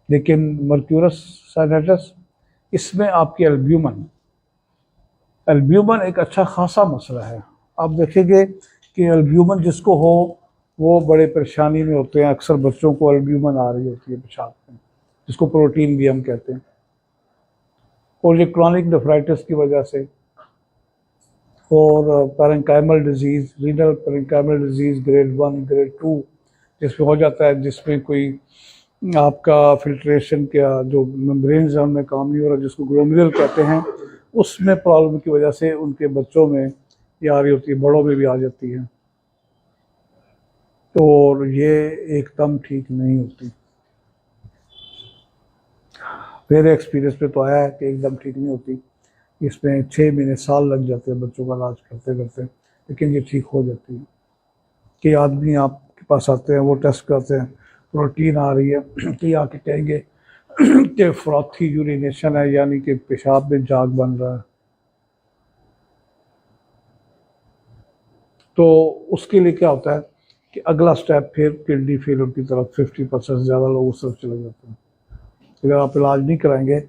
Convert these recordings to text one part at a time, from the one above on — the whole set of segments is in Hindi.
लेकिन मर्क्यूरस साइनेटस इसमें आपकी एल्ब्यूमन एक अच्छा खासा मसला है। आप देखेंगे कि एल्ब्यूमन जिसको हो वो बड़े परेशानी में होते हैं। अक्सर बच्चों को एल्ब्यूमन आ रही होती है पेशाब में, जिसको प्रोटीन भी हम कहते हैं। और ये क्रॉनिक नेफ्राइटिस की वजह से, और parenchymal disease, renal parenchymal disease grade 1 grade 2 जिसमें हो जाता है, जिसमें कोई आपका फिल्ट्रेशन का जो मेम्ब्रेन है उनमें काम नहीं हो रहा, जिसको ग्लोमेरुल कहते हैं, उसमें प्रॉब्लम की वजह से उनके बच्चों में ये आ रही होती है, बड़ों में भी आ जाती है। तो ये एकदम ठीक नहीं होती। मेरे एक्सपीरियंस में तो आया है कि एकदम ठीक नहीं होती। इसमें 6 महीने साल लग जाते हैं बच्चों का इलाज करते करते, लेकिन ये ठीक हो जाती है। कि आदमी आपके पास आते हैं, वो टेस्ट करते हैं, प्रोटीन आ रही है, कि आके कहेंगे कि फ्रॉथी यूरिनेशन है, यानी कि पेशाब में झाग बन रहा है। तो उसके लिए क्या होता है कि अगला स्टेप फिर किडनी फेलियर की तरफ 50% ज़्यादा लोग उस तरफ चले जाते हैं। अगर आप इलाज नहीं कराएंगे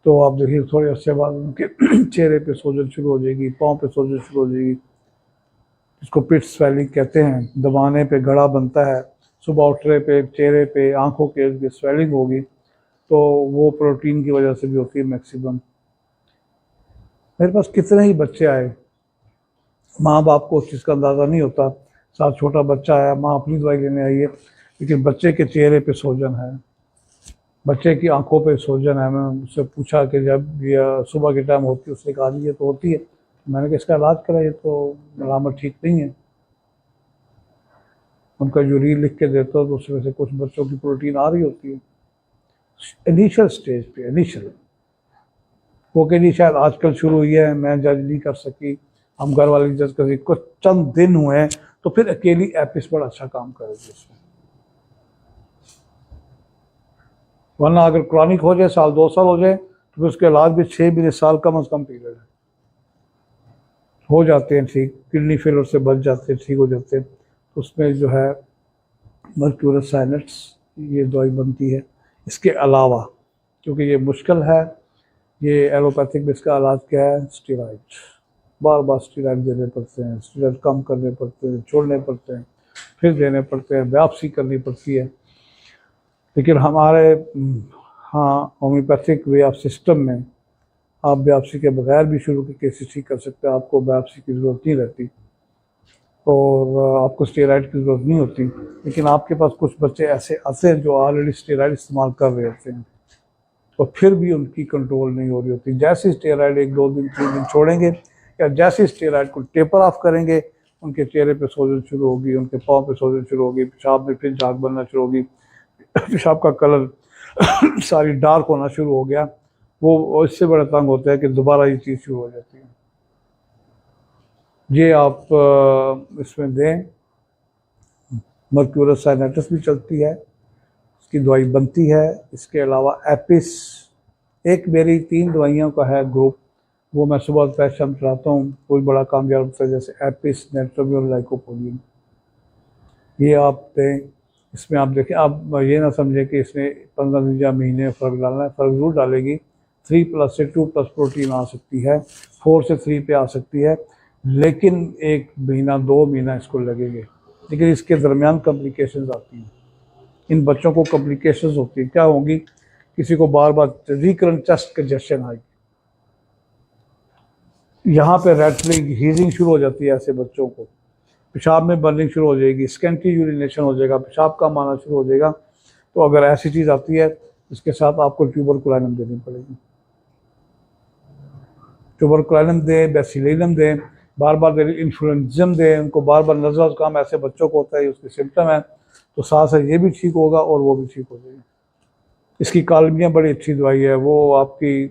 तो आप देखिए थोड़े अर्से बाद उनके चेहरे पे सूजन शुरू हो जाएगी, पाँव पे सूजन शुरू हो जाएगी, जिसको पिट स्वेलिंग कहते हैं। दबाने पे गड़ा बनता है, सुबह उठने पे चेहरे पे आंखों के स्वेलिंग होगी, तो वो प्रोटीन की वजह से भी होती है मैक्सिमम। मेरे पास कितने ही बच्चे आए, माँ बाप को उस चीज़ का अंदाज़ा नहीं होता, साथ छोटा बच्चा आया, माँ अपनी दवाई लेने आई है, लेकिन बच्चे के चेहरे पे सूजन है, बच्चे की आंखों पे सूजन है। मैं उससे पूछा कि जब ये सुबह के टाइम होती है, उसने कहा ये तो होती है। मैंने कहा इसका इलाज करा, ये तो अलामत ठीक नहीं है। उनका यूरिन लिख के देता तो उसमें से कुछ बच्चों की प्रोटीन आ रही होती है इनिशियल स्टेज पे। इनिशियल वो कि नहीं शायद आजकल शुरू हुई है, मैं जज नहीं कर सकी, हम घर वाले जज कर सकी, कुछ चंद दिन हुए हैं, तो फिर अकेली एपिस बड़ा अच्छा काम करेगी इसमें। वरना अगर क्रॉनिक हो जाए, साल 2 साल हो जाए, तो फिर उसके इलाज भी 6 महीने साल कम अज़ कम पीरियड है। हो जाते हैं ठीक, किडनी फेलियर से बच जाते हैं, ठीक हो जाते हैं। तो उसमें जो है मर्क्यूरस साइनेट्स ये दवाई बनती है। इसके अलावा क्योंकि ये मुश्किल है, ये एलोपैथिक में इसका इलाज क्या है, स्टेरॉइड। बार बार स्टेरॉइड देने पड़ते हैं, स्टेरॉइड कम करने पड़ते हैं, छोड़ने पड़ते हैं, फिर देने पड़ते हैं, बायोप्सी करनी पड़ती है। लेकिन हमारे होम्योपैथिक वे ऑफ सिस्टम में आप बायोप्सी के बगैर भी शुरू के केसेस ठीक कर सकते हैं, आपको बायोप्सी की ज़रूरत नहीं रहती और आपको स्टेरॉइड की ज़रूरत नहीं होती। लेकिन आपके पास कुछ बच्चे ऐसे आते हैं जो ऑलरेडी स्टेरॉइड इस्तेमाल कर रहे होते हैं, तो फिर भी उनकी कंट्रोल नहीं हो रही होती। जैसे स्टेरॉइड 1-2 दिन 3 दिन छोड़ेंगे, या जैसे स्टेरॉइड को टेपर ऑफ करेंगे, उनके चेहरे पे सूजन शुरू होगी, उनके पाँव पे सूजन शुरू होगी, पेशाब में फिर झाग बनना शुरू होगी, पेशाब का कलर सारी डार्क होना शुरू हो गया। वो इससे बड़ा तंग होता है कि दोबारा ये चीज़ शुरू हो जाती है। ये आप इसमें दें, मर्क्यूरस साइनेटस भी चलती है, इसकी दवाई बनती है। इसके अलावा एपिस, एक मेरी 3 दवाइयों का है ग्रुप, वो मैं सुबह दोपहर शाम चलाता हूँ, कोई बड़ा कामयाब होता है, जैसे एपिस, नेट्रोबियल, लाइकोपोडियम। ये आप दें। इसमें आप देखें, आप ये ना समझें कि इसमें 15 दिन या महीने में फ़र्क डालना है, फ़र्क जरूर डालेगी। 3+ से 2+ प्रोटीन आ सकती है, 4 से 3 पे आ सकती है, लेकिन 1 महीना 2 महीना इसको लगेंगे। लेकिन इसके दरमियान कॉम्प्लिकेशंस आती हैं, इन बच्चों को कॉम्प्लिकेशंस होती है। क्या होंगी, किसी को बार बार रिकरेंट चेस्ट कंजेशन आएगी, यहाँ पे रेटलिंग, हीजिंग शुरू हो जाती है ऐसे बच्चों को, पेशाब में बर्निंग शुरू हो जाएगी, स्कैंटी यूरिनेशन हो जाएगा, पेशाब कम आना शुरू हो जाएगा। तो अगर ऐसी चीज़ आती है, इसके साथ आपको ट्यूबरकुलिनम देनी पड़ेगी। ट्यूबरकुलिनम दें, बेसिलिनम दें, बार बार दें, इन्फ्लुएंजम दें, उनको बार बार नज़र जुकाम ऐसे बच्चों को होता है, उसके सिम्टम है, तो साथ साथ ये भी ठीक होगा और वो भी ठीक हो जाएगी। इसकी कालमिया बड़ी अच्छी दवाई है, वो आपकी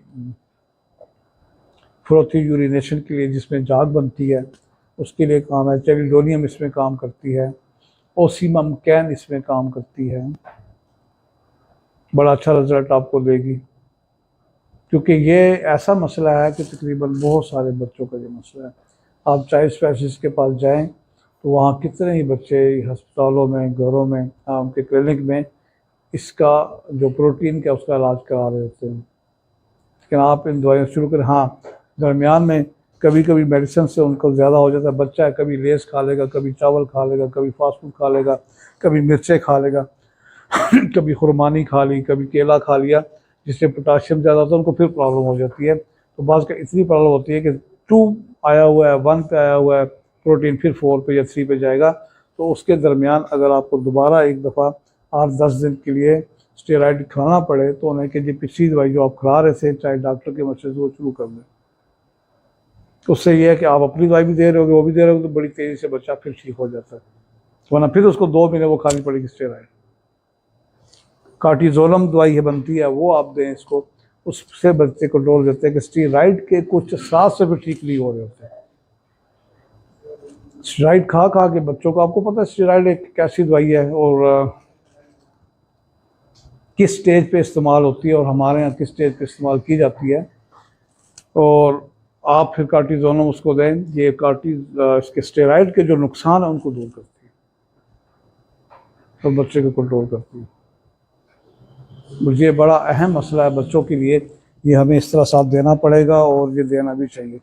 फ्रोथी यूरिनेशन के लिए, जिसमें झाग बनती है, उसके लिए काम है। चेलिडोनियम इसमें काम करती है, ओसीमम कैन इसमें काम करती है, बड़ा अच्छा रिजल्ट आपको देगी। क्योंकि ये ऐसा मसला है कि तकरीबन बहुत सारे बच्चों का ये मसला है। आप चाइल्ड स्पेशलिस्ट के पास जाएं तो वहाँ कितने ही बच्चे अस्पतालों में, घरों में, उनके क्लिनिक में इसका जो प्रोटीन का उसका इलाज करा रहे होते हैं। लेकिन आप इन दवाइयाँ शुरू करें, हाँ दरमियान में कभी कभी मेडिसिन से उनको ज़्यादा हो जाता है। बच्चा है कभी लेस खा लेगा, कभी चावल खा लेगा, कभी फास्ट फूड खा लेगा, कभी मिर्चें खा लेगा कभी खुरमानी खा ली, कभी केला खा लिया, जिससे पोटाशियम ज़्यादा होता है, उनको फिर प्रॉब्लम हो जाती है। तो बाज़ का इतनी प्रॉब्लम होती है कि 2 आया हुआ है, 1 पे आया हुआ है प्रोटीन, फिर 4 पे या 3 पे जाएगा। तो उसके दरमियान अगर आपको दोबारा एक दफ़ा 8-10 दिन के लिए स्टेरॉइड खिलाना पड़े तो उन्हें कि जी पिछली दवाई जो आप खिला रहे थे चाहे डॉक्टर के मशवरे से वो शुरू कर दें। तो उससे ये है कि आप अपनी दवाई भी दे रहे होगे, वो भी दे रहे होगे, तो बड़ी तेज़ी से बच्चा फिर ठीक हो जाता है। वरना फिर उसको 2 महीने वो खानी पड़ेगी स्टेरॉइड। कार्टिजोलम दवाई है बनती है, वो आप दें इसको, उससे बच्चे को डोल देते हैं कि स्टेरॉइड के कुछ असरार से भी ठीक नहीं हो रहे होते। स्टेरॉइड खा खा के बच्चों को, आपको पता है स्टेरॉइड एक कैसी दवाई है और किस स्टेज पे इस्तेमाल होती है और हमारे यहाँ किस स्टेज पे इस्तेमाल की जाती है। और आप फिर कार्टिजोलम उसको दें, ये इसके स्टेरॉइड के जो नुकसान है उनको दूर करती है और बच्चे को कंट्रोल करती है। मुझे बड़ा अहम मसला है बच्चों के लिए, ये हमें इस तरह साथ देना पड़ेगा और ये देना भी चाहिए।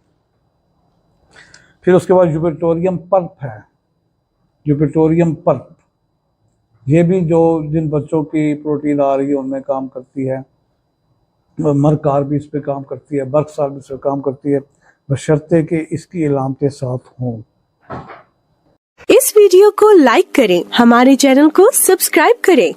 फिर उसके बाद यूपेटोरियम पल्प है, यूपेटोरियम पल्प, ये भी जो जिन बच्चों की प्रोटीन आ रही है उनमें काम करती है। मरकार भी इस पे काम करती है, बर्कसार भी इस पे काम करती है, बशर्ते कि इसकी इलामतें साथ हों। इस वीडियो को लाइक करें, हमारे चैनल को सब्सक्राइब करें।